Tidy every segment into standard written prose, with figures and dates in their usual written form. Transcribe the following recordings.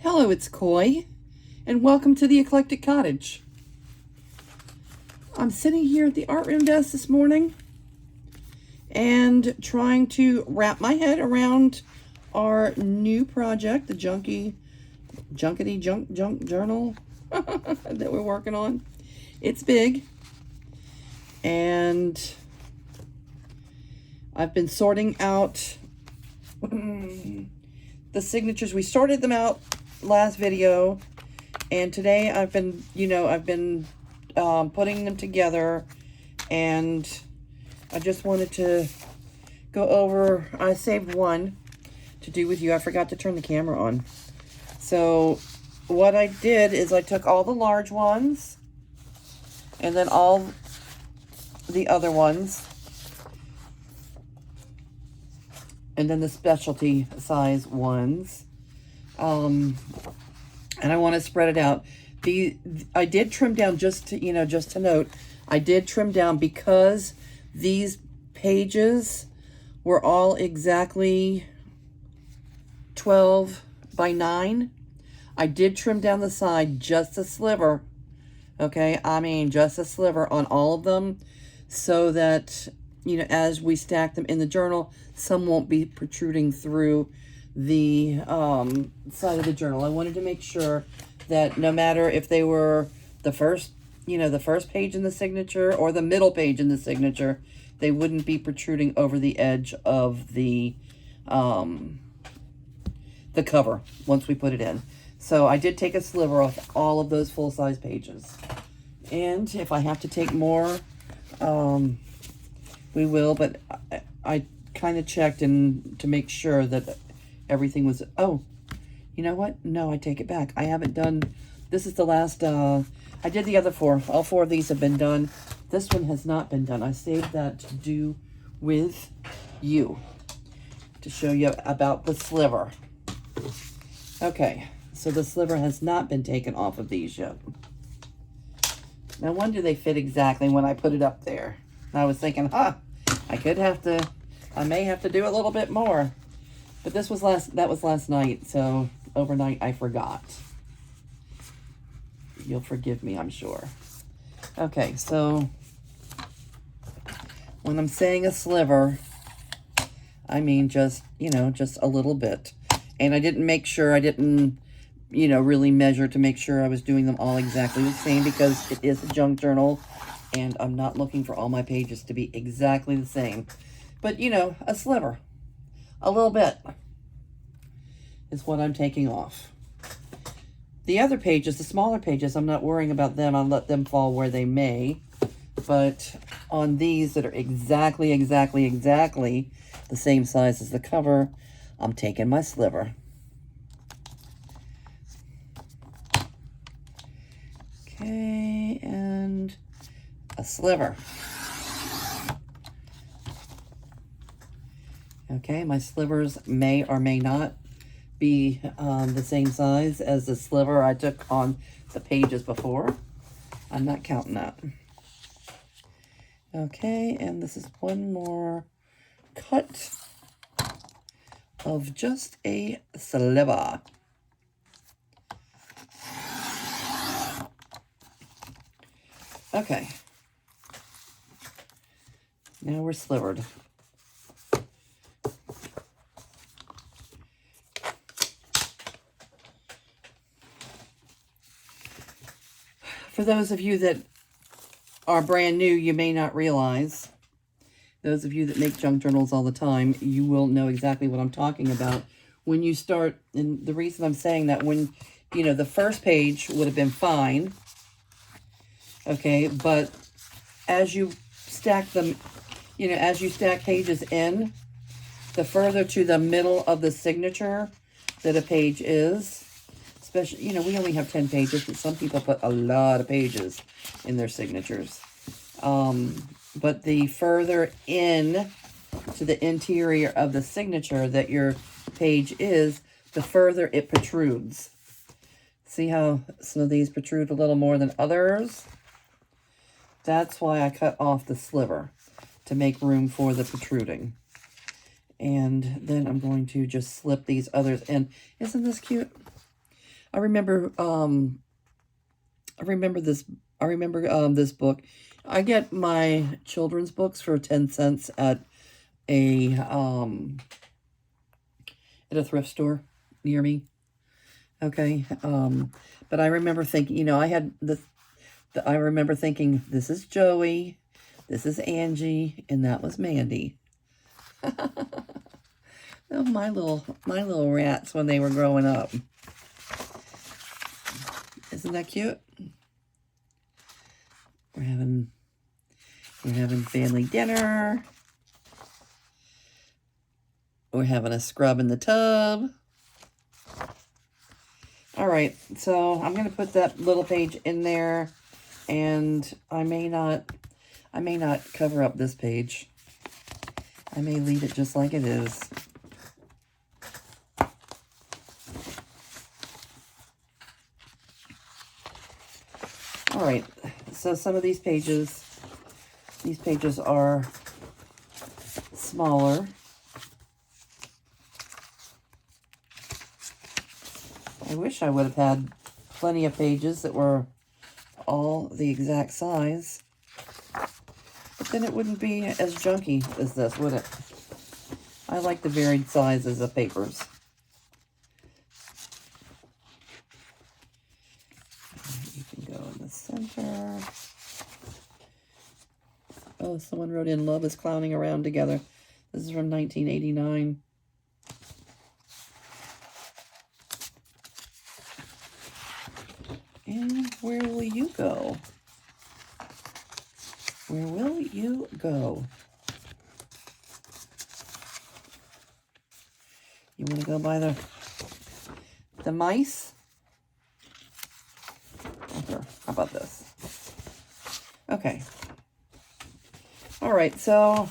Hello, it's Coy, and welcome to the Eclectic Cottage. I'm sitting here at the art room desk this morning and trying to wrap my head around our new project, the Junkity Junk journal that we're working on. It's big, and I've been sorting out the signatures. We sorted them out last video, and today I've been putting them together, and I just wanted to go over. I saved one to do with you. I forgot to turn the camera on. So what I did is I took all the large ones and then all the other ones and then the specialty size ones. And I want to spread it out. I did trim down, just to note, I did trim down because these pages were all exactly 12 by 9. I did trim down the side just a sliver. Okay, I mean just a sliver on all of them, so that, as we stack them in the journal, some won't be protruding through the side of the journal. I wanted to make sure that no matter if they were the first page in the signature or the middle page in the signature, they wouldn't be protruding over the edge of the cover once we put it in. So I did take a sliver off all of those full-size pages. And if I have to take more, we will, but I kind of checked to make sure that everything was, oh, you know what? No, I take it back. I haven't done, this is the last, I did the other 4. All 4 of these have been done. This one has not been done. I saved that to do with you, to show you about the sliver. Okay, so the sliver has not been taken off of these yet. Now, when do they fit exactly when I put it up there? And I was thinking, I may have to do a little bit more. But that was last night, so overnight I forgot. You'll forgive me, I'm sure. Okay, so when I'm saying a sliver, I mean just a little bit. And I didn't make sure, I didn't, really measure to make sure I was doing them all exactly the same, because it is a junk journal, and I'm not looking for all my pages to be exactly the same. But, a sliver. A little bit is what I'm taking off. The other pages, the smaller pages, I'm not worrying about them. I'll let them fall where they may. But on these that are exactly the same size as the cover, I'm taking my sliver. Okay, and a sliver. Okay, my slivers may or may not be the same size as the sliver I took on the pages before. I'm not counting that. Okay, and this is one more cut of just a sliver. Okay. Now we're slivered. For those of you that are brand new, you may not realize. Those of you that make junk journals all the time, you will know exactly what I'm talking about. When you start, and the reason I'm saying that, when, the first page would have been fine. Okay, but as you stack them, as you stack pages in, the further to the middle of the signature that a page is, especially, we only have 10 pages, but some people put a lot of pages in their signatures. But the further in to the interior of the signature that your page is, the further it protrudes. See how some of these protrude a little more than others? That's why I cut off the sliver, to make room for the protruding. And then I'm going to just slip these others in. Isn't this cute? I remember this book. I get my children's books for 10 cents at a thrift store near me. Okay. But I remember thinking, I had I remember thinking, this is Joey, this is Angie, and that was Mandy. Oh, my little rats when they were growing up. Isn't that cute? We're having family dinner. We're having a scrub in the tub. All right, so I'm going to put that little page in there, and I may not cover up this page. I may leave it just like it is. All right, so some of these pages are smaller. I wish I would have had plenty of pages that were all the exact size. But then it wouldn't be as junky as this, would it? I like the varied sizes of papers. You can go in the center. Oh, someone wrote in, "Love is clowning around together." This is from 1989. And where will you go? Where will you go? You want to go by the mice? Or how about this? Okay. All right, so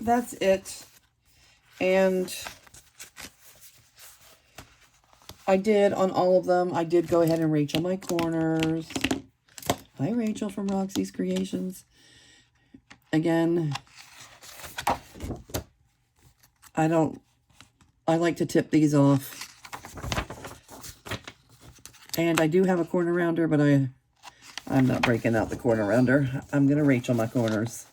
that's it. And I did, on all of them, I did go ahead and Rachel my corners. Hi, Rachel from Roxy's Creations. Again, I like to tip these off. And I do have a corner rounder, but I'm not breaking out the corner rounder. I'm going to Rachel my corners.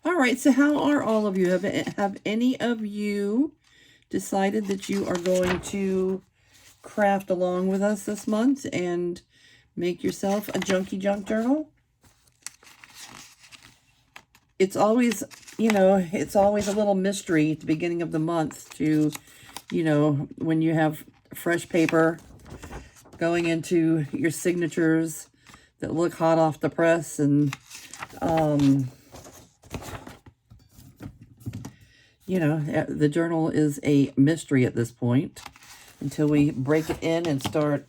All right, so how are all of you? Have any of you decided that you are going to craft along with us this month and make yourself a Junkity Junk journal? It's always, it's always a little mystery at the beginning of the month to, when you have fresh paper going into your signatures that look hot off the press, and the journal is a mystery at this point until we break it in and start,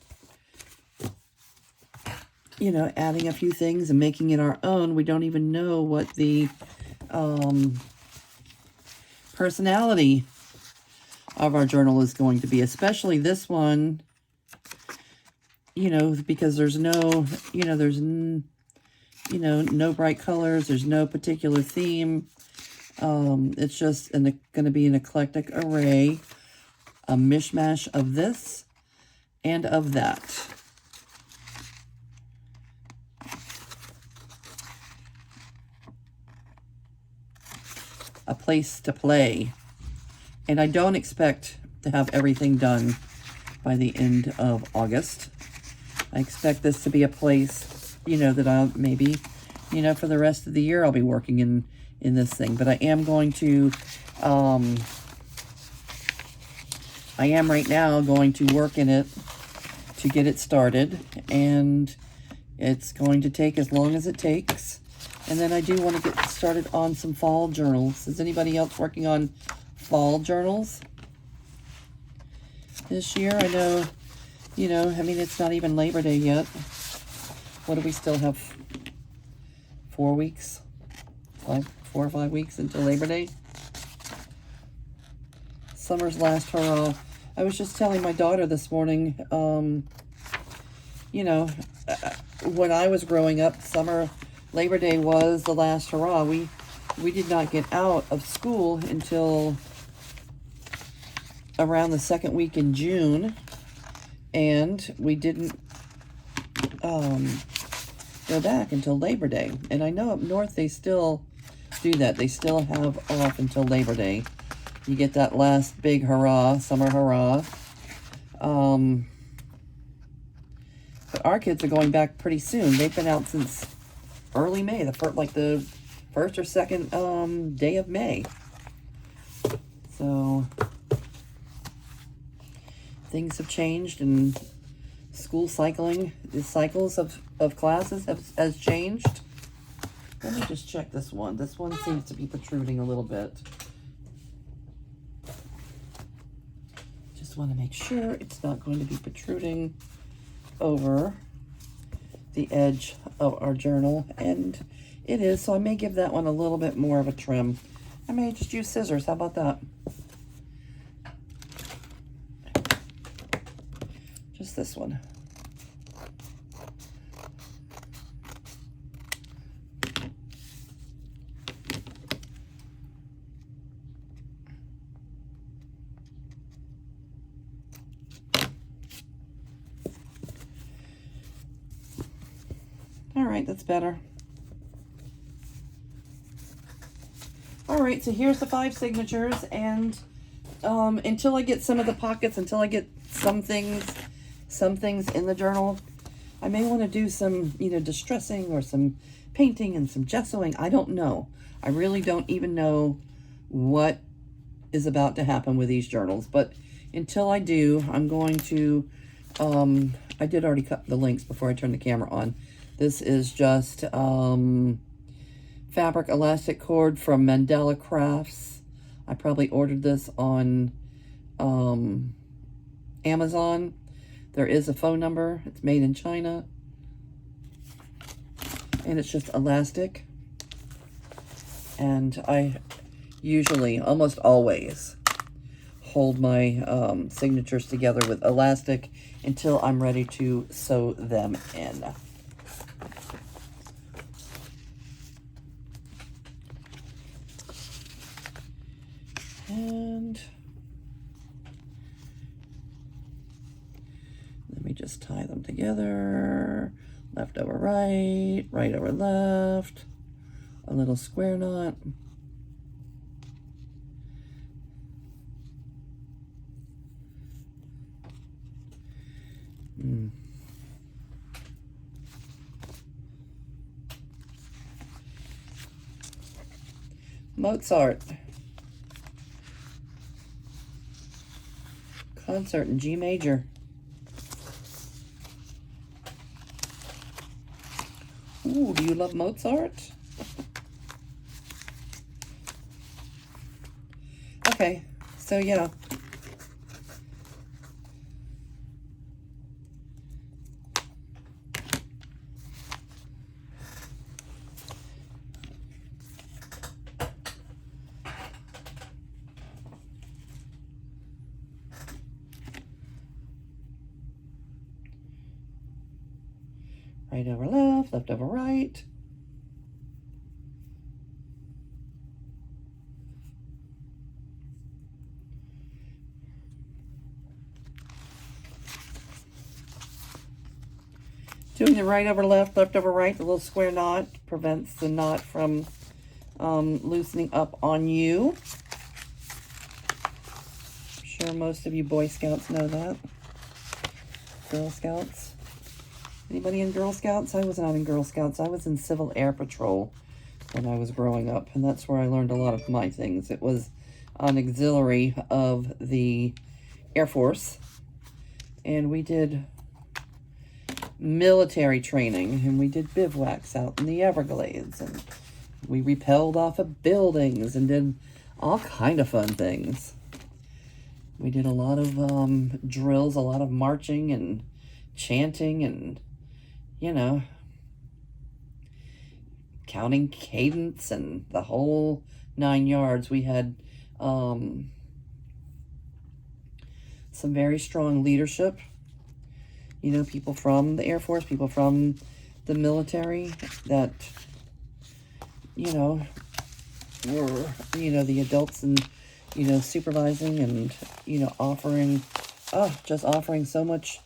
adding a few things and making it our own. We don't even know what the personality of our journal is going to be, especially this one, because there's no, no bright colors, there's no particular theme. It's just going to be an eclectic array, a mishmash of this and of that. A place to play. And I don't expect to have everything done by the end of August. I expect this to be a place, you know, that I'll maybe, you know, for the rest of the year I'll be working in this thing. But I am going to, I am right now going to work in it to get it started. And it's going to take as long as it takes. And then I do want to get started on some fall journals. Is anybody else working on fall journals this year? I know, you know, I mean, it's not even Labor Day yet. What do we still have? 4 weeks? 4 or 5 weeks until Labor Day? Summer's last hurrah. I was just telling my daughter this morning, you know, when I was growing up, Labor Day was the last hurrah. We did not get out of school until around the second week in June, and we didn't go back until Labor Day. And I know up north they still do that. They still have off until Labor Day. You get that last big hurrah, summer hurrah. But our kids are going back pretty soon. They've been out since early May, the first or second day of May. So things have changed, and school cycling, the cycles of classes has changed. Let me just check this one. This one seems to be protruding a little bit. Just want to make sure it's not going to be protruding over the edge of our journal, and it is, so I may give that one a little bit more of a trim. I may just use scissors. How about that? Just this one. All right, that's better. All right, so here's the 5 signatures, and until I get some of the pockets, until I get some things in the journal, I may want to do some, you know, distressing or some painting and some gessoing. I don't know. I really don't even know what is about to happen with these journals, but until I do, I'm going to, I did already cut the links before I turned the camera on. This is just fabric elastic cord from Mandela Crafts. I probably ordered this on Amazon. There is a phone number. It's made in China. And it's just elastic. And I usually, almost always, hold my signatures together with elastic until I'm ready to sew them in. And let me just tie them together. Left over right, right over left. A little square knot. Mozart. Concert in G major. Ooh, do you love Mozart? Okay, so yeah. Right over left over right. Doing the right over left over right, the little square knot prevents the knot from loosening up on you. I'm sure most of you Boy Scouts know that. Girl Scouts. Anybody in Girl Scouts? I was not in Girl Scouts. I was in Civil Air Patrol when I was growing up, and that's where I learned a lot of my things. It was an auxiliary of the Air Force, and we did military training, and we did bivouacs out in the Everglades, and we rappelled off of buildings and did all kind of fun things. We did a lot of drills, a lot of marching and chanting and, you know, counting cadence and the whole 9 yards. We had some very strong leadership. You know, people from the Air Force, people from the military that, you know, were, you know, the adults and, you know, supervising and, you know, offering, just offering so much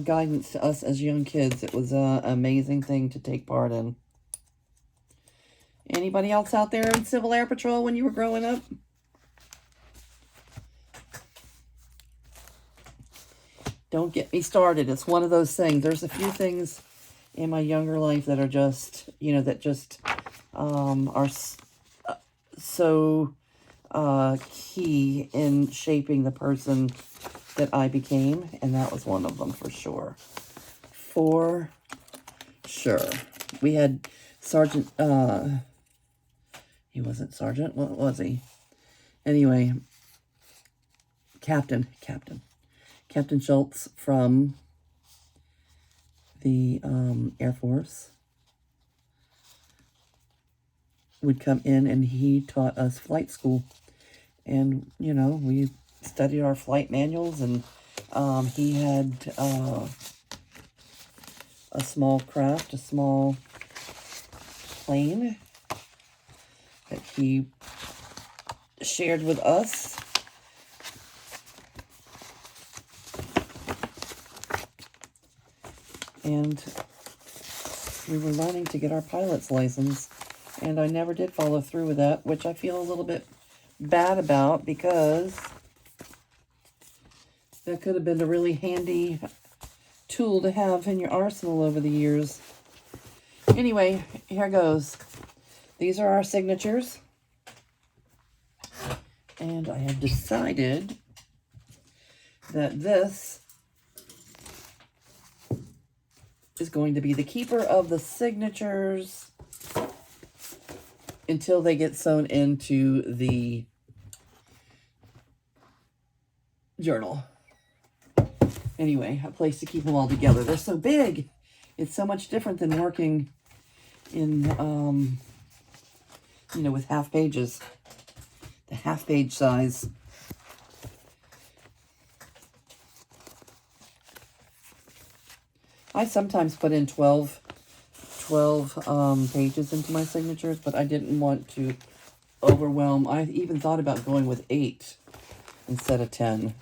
guidance to us as young kids. It was an amazing thing to take part in. Anybody else out there in Civil Air Patrol when you were growing up? Don't get me started. It's one of those things. There's a few things in my younger life that are just, you know, that just are so key in shaping the person that I became, and that was one of them for sure. For sure. We had Sergeant, he wasn't Sergeant, what was he? Anyway, Captain Schultz from the Air Force would come in, and he taught us flight school. And, you know, we studied our flight manuals, and he had a small craft, a small plane that he shared with us. And we were learning to get our pilot's license, and I never did follow through with that, which I feel a little bit bad about, because that could have been a really handy tool to have in your arsenal over the years. Anyway, here goes. These are our signatures, and I have decided that this is going to be the keeper of the signatures until they get sewn into the journal. Anyway, a place to keep them all together. They're so big. It's so much different than working in, you know, with half pages. The half page size. I sometimes put in 12 pages into my signatures, but I didn't want to overwhelm. I even thought about going with 8 instead of 10.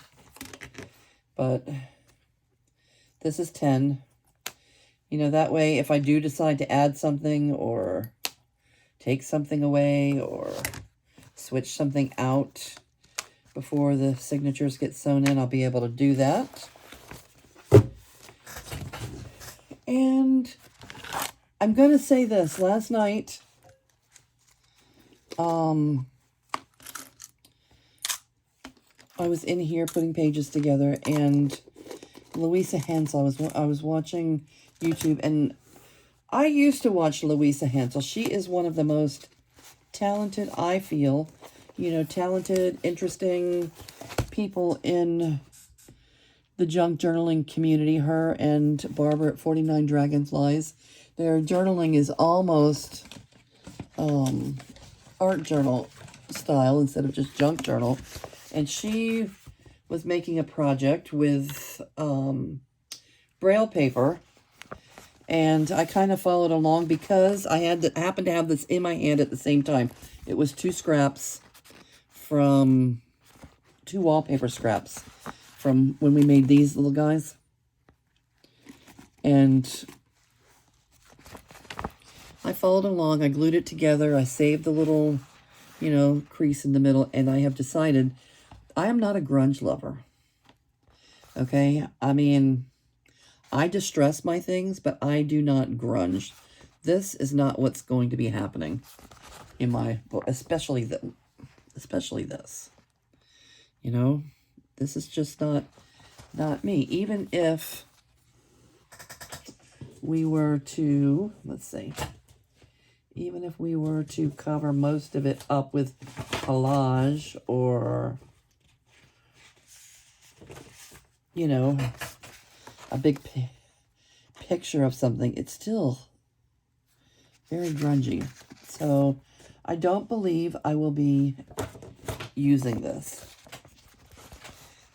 But this is 10. You know, that way if I do decide to add something or take something away or switch something out before the signatures get sewn in, I'll be able to do that. And I'm going to say this. Last night, I was in here putting pages together, and Louisa Hansel, I was watching YouTube, and I used to watch Louisa Hansel. She is one of the most talented, I feel, you know, talented, interesting people in the junk journaling community. Her and Barbara at 49 Dragonflies. Their journaling is almost art journal style instead of just junk journal. And she was making a project with Braille paper. And I kind of followed along because I happened to have this in my hand at the same time. It was 2 wallpaper scraps from when we made these little guys. And I followed along. I glued it together. I saved the little, you know, crease in the middle. And I have decided I am not a grunge lover. Okay? I mean, I distress my things, but I do not grunge. This is not what's going to be happening in my book, especially this. You know, this is just not me. Even if we were to, let's see, even if we were to cover most of it up with collage or, you know, a big picture of something, it's still very grungy. So I don't believe I will be using this.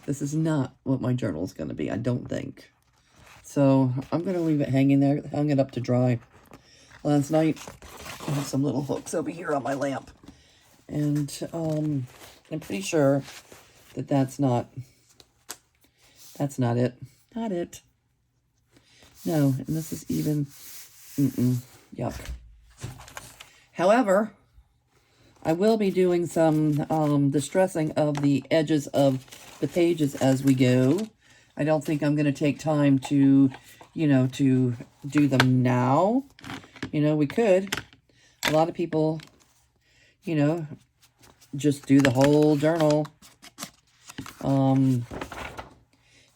This is not what my journal is going to be, I don't think. So I'm going to leave it hanging there. Hung it up to dry last night. I have some little hooks over here on my lamp. And I'm pretty sure that that's not it. Not it. No, and this is even, yuck. However, I will be doing some distressing of the edges of the pages as we go. I don't think I'm going to take time to, to do them now. We could. A lot of people, just do the whole journal.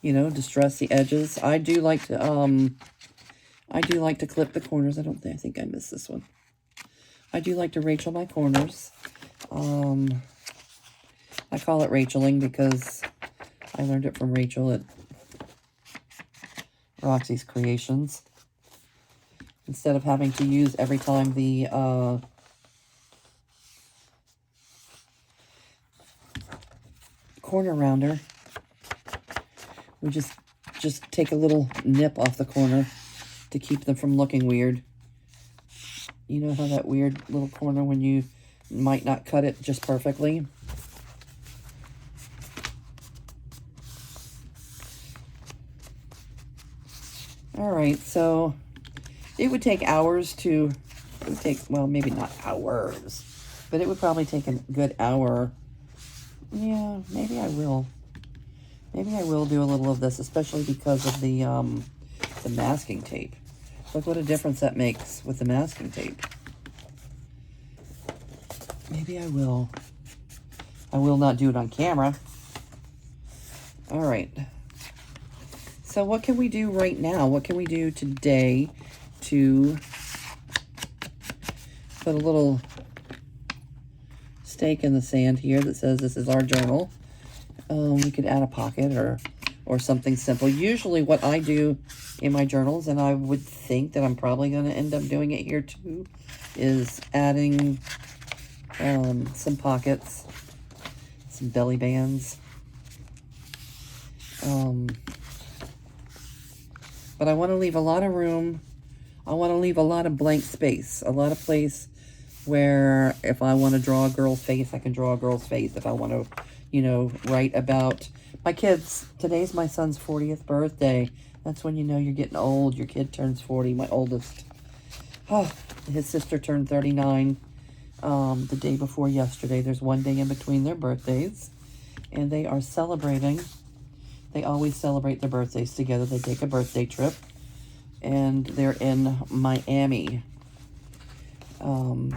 Distress the edges. I do like to clip the corners. I think I missed this one. I do like to Rachel my corners. I call it Racheling because I learned it from Rachel at Roxy's Creations. Instead of having to use every time the corner rounder, we just take a little nip off the corner to keep them from looking weird. You know how that weird little corner when you might not cut it just perfectly? Alright, so it would take hours to, well, maybe not hours, but it would probably take a good hour. Yeah, maybe I will. Maybe I will do a little of this, especially because of the masking tape. Look what a difference that makes with the masking tape. Maybe I will. I will not do it on camera. All right. So what can we do right now? What can we do today to put a little stake in the sand here that says this is our journal? We could add a pocket or something simple. Usually what I do in my journals, and I would think that I'm probably going to end up doing it here too, is adding some pockets, some belly bands. But I want to leave a lot of room. I want to leave a lot of blank space, a lot of place where if I want to draw a girl's face, I can draw a girl's face. If I want to, write about my kids. Today's my son's 40th birthday. That's when you know you're getting old. Your kid turns 40, my oldest. Oh, his sister turned 39 the day before yesterday. There's one day in between their birthdays. And they are celebrating. They always celebrate their birthdays together. They take a birthday trip. And they're in Miami. I'm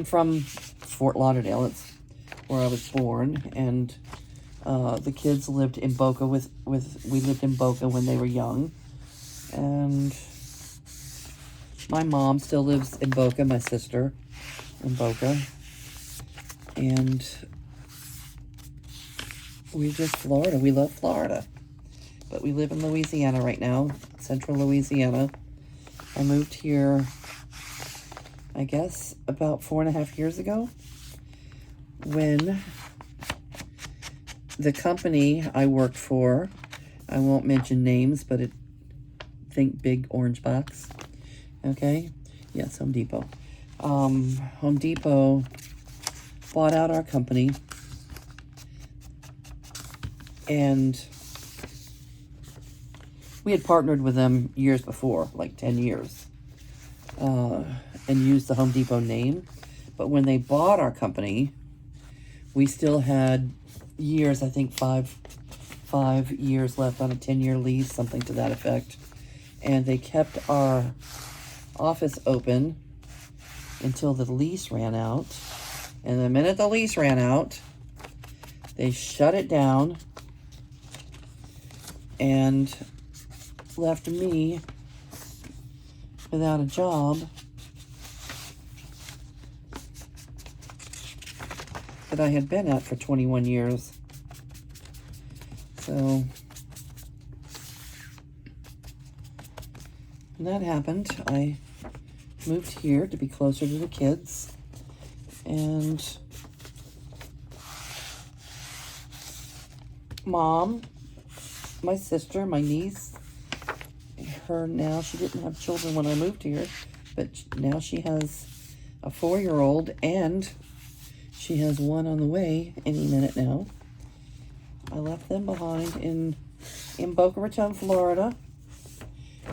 from Fort Lauderdale. It's where I was born, and the kids lived in Boca we lived in Boca when they were young, and my mom still lives in Boca, my sister in Boca, and we love Florida, but we live in Louisiana right now, central Louisiana. I moved here, I guess, about 4.5 years ago, when the company I worked for, I won't mention names, but think big orange box, okay? Yes, Home Depot. Home Depot bought out our company, and we had partnered with them years before, like 10 years, and used the Home Depot name. But when they bought our company, we still had years, I think 5 years left on a 10-year lease, something to that effect. And they kept our office open until the lease ran out. And the minute the lease ran out, they shut it down and left me without a job that I had been at for 21 years. So when that happened, I moved here to be closer to the kids. And Mom, my sister, my niece, her now, she didn't have children when I moved here, but now she has a 4-year-old, and she has one on the way any minute now. I left them behind in Boca Raton, Florida,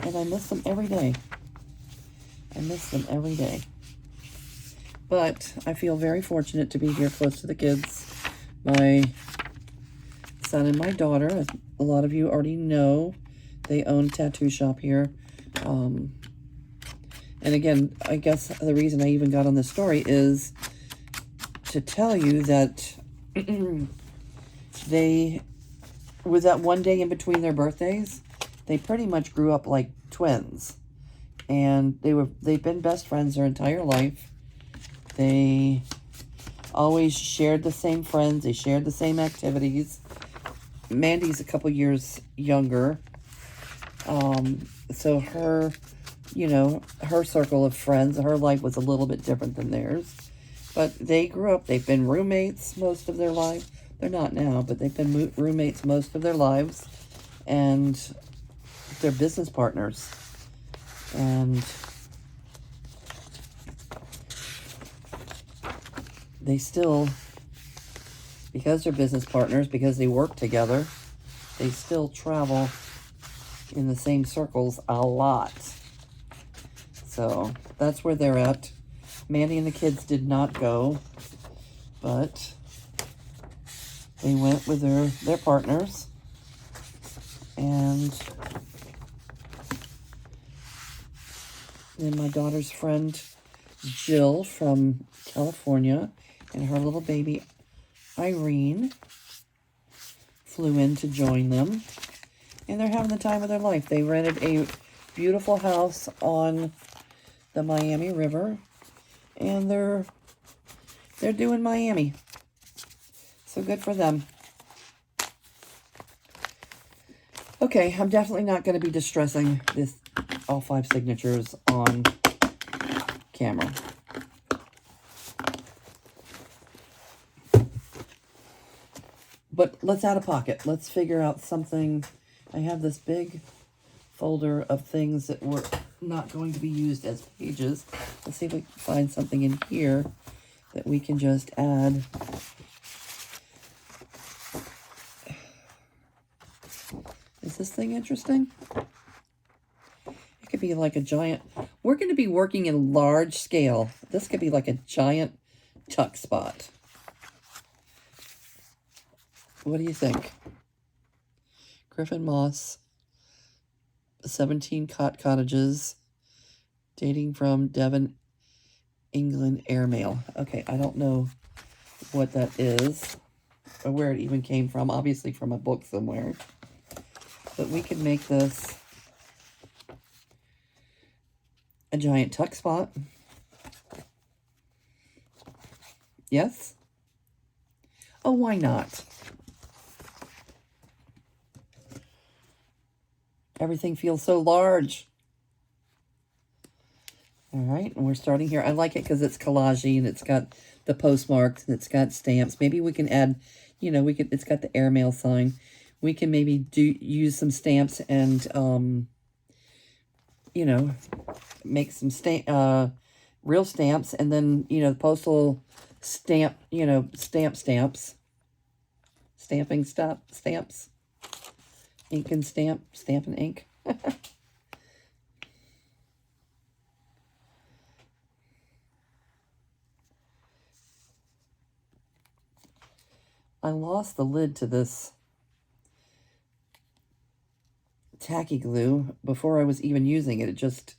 and I miss them every day. I miss them every day. But I feel very fortunate to be here close to the kids. My son and my daughter, as a lot of you already know, they own a tattoo shop here. And again, I guess the reason I even got on this story is to tell you that they, with that one day in between their birthdays, they pretty much grew up like twins. And they've been best friends their entire life. They always shared the same friends. They shared the same activities. Mandy's a couple years younger. So her, her circle of friends, her life was a little bit different than theirs. But they grew up, they've been roommates most of their lives. They're not now, but they've been roommates most of their lives. And they're business partners. And they still, because they're business partners, because they work together, they still travel in the same circles a lot. So that's where they're at. Mandy and the kids did not go, but they went with their partners. And then my daughter's friend Jill from California and her little baby Irene flew in to join them, and they're having the time of their life. They rented a beautiful house on the Miami River, and they're doing Miami. So good for them. Okay, I'm definitely not going to be distressing all 5 signatures on camera. But let's add a pocket. Let's figure out something. I have this big folder of things that were not going to be used as pages. Let's see if we can find something in here that we can just add. Is this thing interesting? It could be like a giant. We're going to be working in large scale. This could be like a giant tuck spot. What do you think? Griffin Moss, 17 cottages, dating from Devon, England, airmail. Okay, I don't know what that is or where it even came from. Obviously from a book somewhere. But we could make this a giant tuck spot. Yes? Oh, why not? Everything feels so large. All right, and we're starting here. I like it because it's collagey and it's got the postmarks and it's got stamps. Maybe we can add, it's got the airmail sign. We can maybe use some stamps and, make some real stamps, and then, postal stamp, stamps. Stamping stamps. Ink and stamp and ink. I lost the lid to this tacky glue before I was even using it. It just,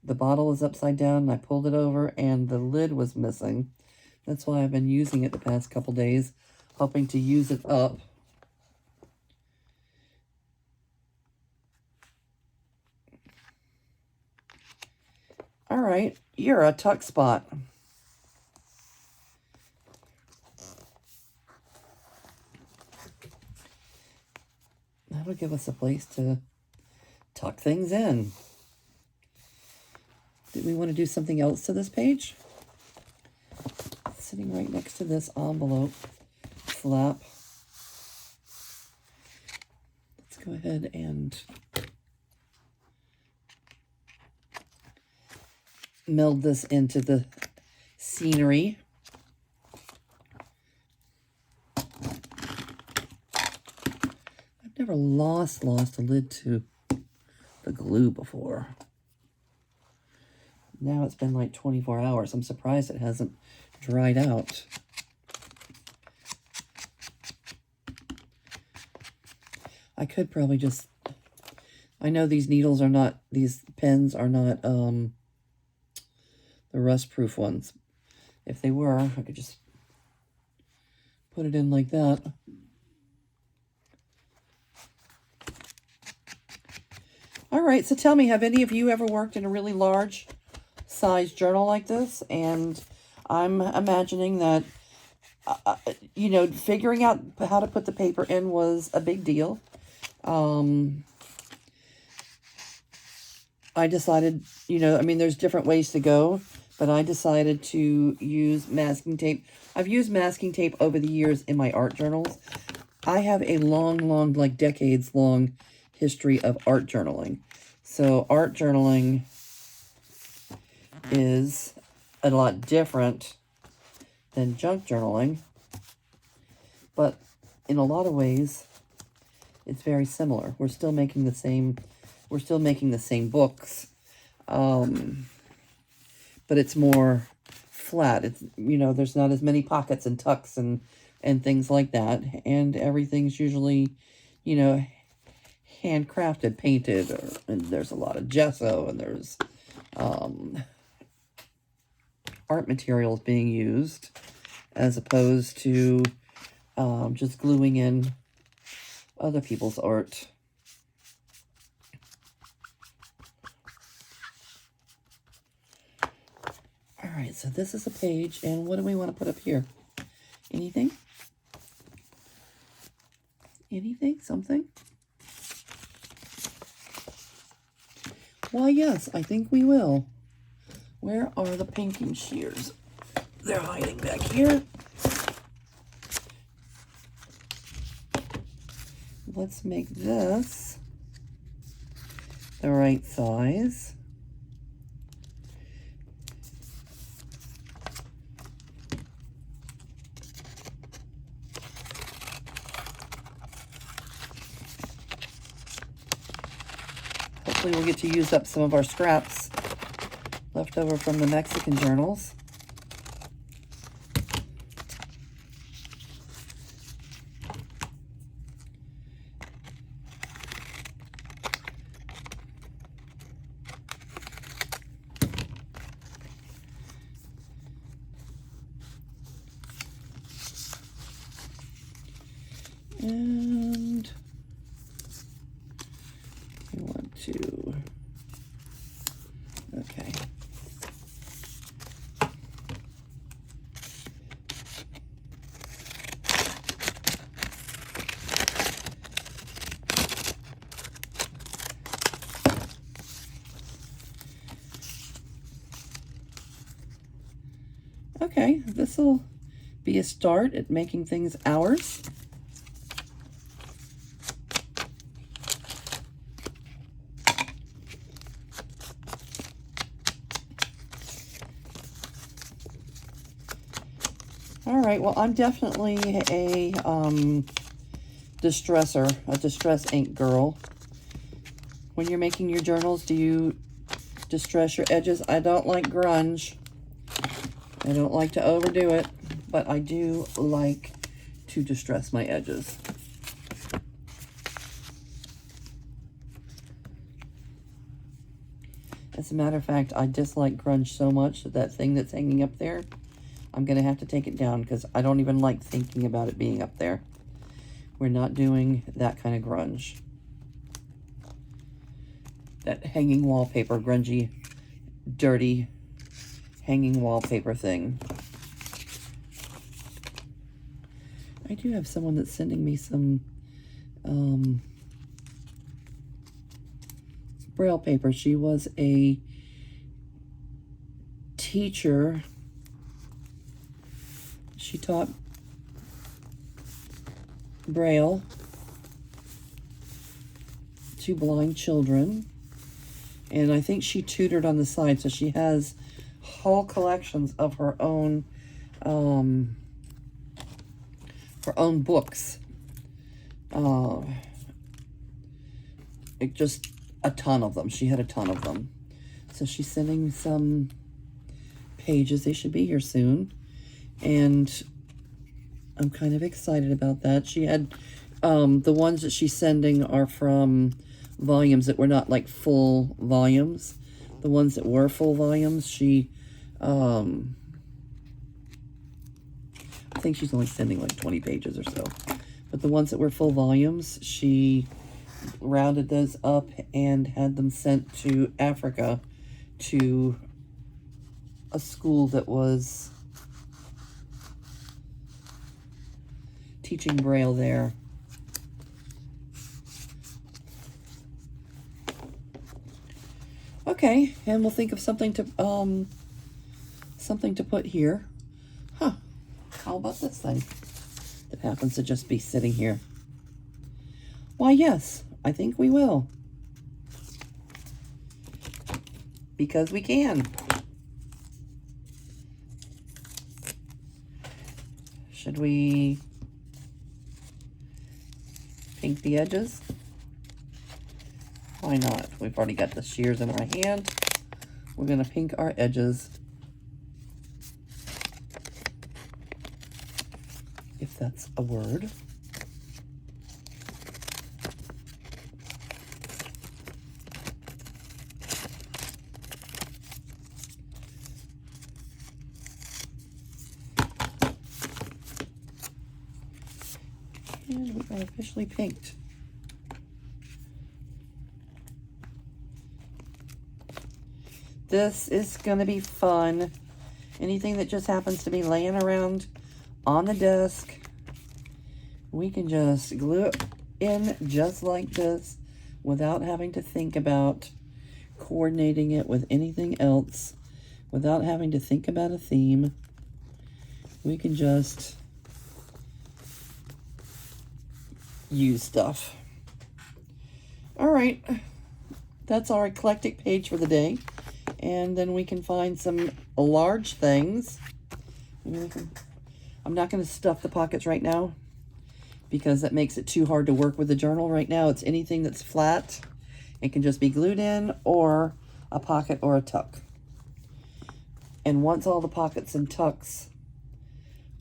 the bottle is upside down, and I pulled it over, and the lid was missing. That's why I've been using it the past couple days, hoping to use it up. All right, you're a tuck spot. That'll give us a place to tuck things in. Did we want to do something else to this page? Sitting right next to this envelope flap. Let's go ahead and meld this into the scenery. I've never lost a lid to the glue before. Now it's been like 24 hours. I'm surprised it hasn't dried out. I could probably just, I know these needles are not, these pens are not the rust-proof ones. If they were, I could just put it in like that. All right, so tell me, have any of you ever worked in a really large size journal like this? And I'm imagining that, you know, figuring out how to put the paper in was a big deal. I decided, you know, I mean, there's different ways to go, but I decided to use masking tape. I've used masking tape over the years in my art journals. I have a long, like decades-long history of art journaling. So art journaling is a lot different than junk journaling, but in a lot of ways, it's very similar. We're still making the same books, but it's more flat. It's, you know, there's not as many pockets and tucks and things like that, and everything's usually, you know, handcrafted, painted, and there's a lot of gesso, and there's art materials being used, as opposed to just gluing in other people's art. All right, so this is a page, and what do we want to put up here? Anything? Anything? Something? Why, yes, I think we will. Where are the painting shears? They're hiding back here. Let's make this the right size. Hopefully we'll get to use up some of our scraps left over from the Mexican journals. And we want to, okay. Okay, this will be a start at making things ours. All right, well, I'm definitely a distresser, a distress ink girl. When you're making your journals, do you distress your edges? I don't like grunge. I don't like to overdo it, but I do like to distress my edges. As a matter of fact, I dislike grunge so much that that thing that's hanging up there, I'm going to have to take it down because I don't even like thinking about it being up there. We're not doing that kind of grunge. That hanging wallpaper, grungy, dirty, hanging wallpaper thing. I do have someone that's sending me some Braille paper. She was a teacher. She taught Braille to blind children. And I think she tutored on the side, so she has whole collections of her own books. Just a ton of them. She had a ton of them. So she's sending some pages. They should be here soon. And I'm kind of excited about that. She had, the ones that she's sending are from volumes that were not like full volumes. The ones that were full volumes, she, I think she's only sending like 20 pages or so. But the ones that were full volumes, she rounded those up and had them sent to Africa to a school that was teaching Braille there. Okay, and we'll think of something to put here. Huh. How about this thing that happens to just be sitting here? Why, yes, I think we will. Because we can. Should we pink the edges? Why not? We've already got the shears in our hand. We're going to pink our edges. If that's a word. And we are officially pinked. This is going to be fun. Anything that just happens to be laying around on the desk, we can just glue it in just like this without having to think about coordinating it with anything else, without having to think about a theme. We can just use stuff. All right, that's our eclectic page for the day. And then we can find some large things. I'm not going to stuff the pockets right now because that makes it too hard to work with the journal. Right now, it's anything that's flat. It can just be glued in or a pocket or a tuck. And once all the pockets and tucks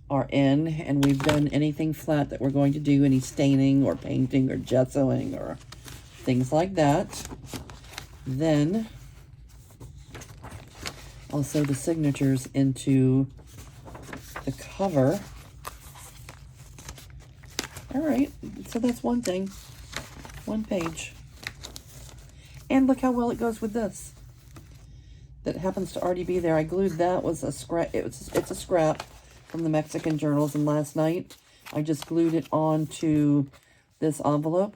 are in and we've done anything flat that we're going to do, any staining or painting or gessoing or things like that, then I'll sew the signatures into the cover. All right, so that's one thing, one page. And look how well it goes with this. That happens to already be there. I glued that, was a scrap. It's a scrap from the Mexican journals, and last night I just glued it onto this envelope.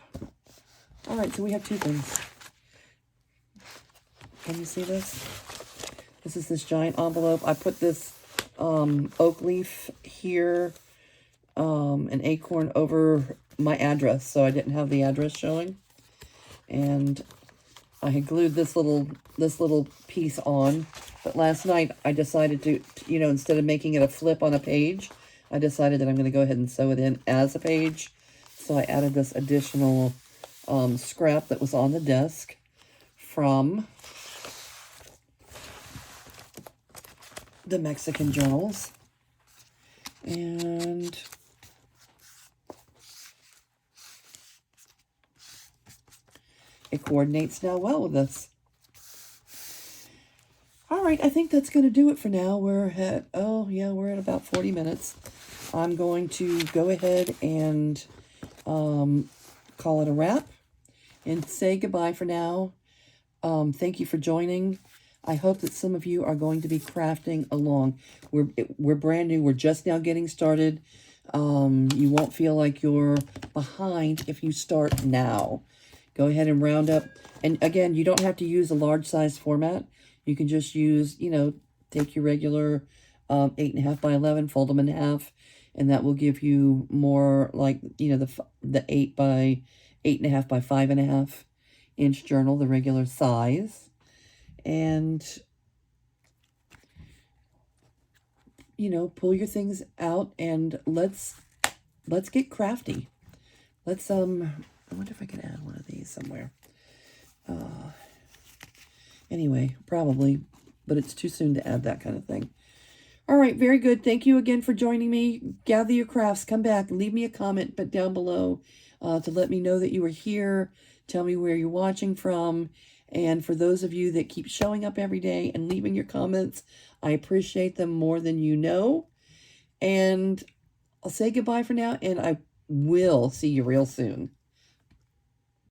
All right, so we have two things. Can you see this? This is this giant envelope. I put this oak leaf here, an acorn over my address, so I didn't have the address showing. And I had glued this little piece on, but last night I decided to, you know, instead of making it a flip on a page, I decided that I'm going to go ahead and sew it in as a page. So I added this additional scrap that was on the desk from the Mexican journals. And It coordinates now well with us. All right, I think that's going to do it for now. We're at, we're at about 40 minutes. I'm going to go ahead and call it a wrap and say goodbye for now. Thank you for joining. I hope that some of you are going to be crafting along. We're brand new. We're just now getting started. You won't feel like you're behind if you start now. Go ahead and round up. And again, you don't have to use a large size format. You can just use, take your regular 8.5 by 11, fold them in half, and that will give you more like, the 8 by 8.5 by 5.5 inch journal, the regular size. And, pull your things out and let's get crafty. Let's, I wonder if I can add one of these somewhere. Anyway, probably, but it's too soon to add that kind of thing. All right, very good. Thank you again for joining me. Gather your crafts. Come back and leave me a comment down below to let me know that you were here. Tell me where you're watching from. And for those of you that keep showing up every day and leaving your comments, I appreciate them more than you know. And I'll say goodbye for now, and I will see you real soon.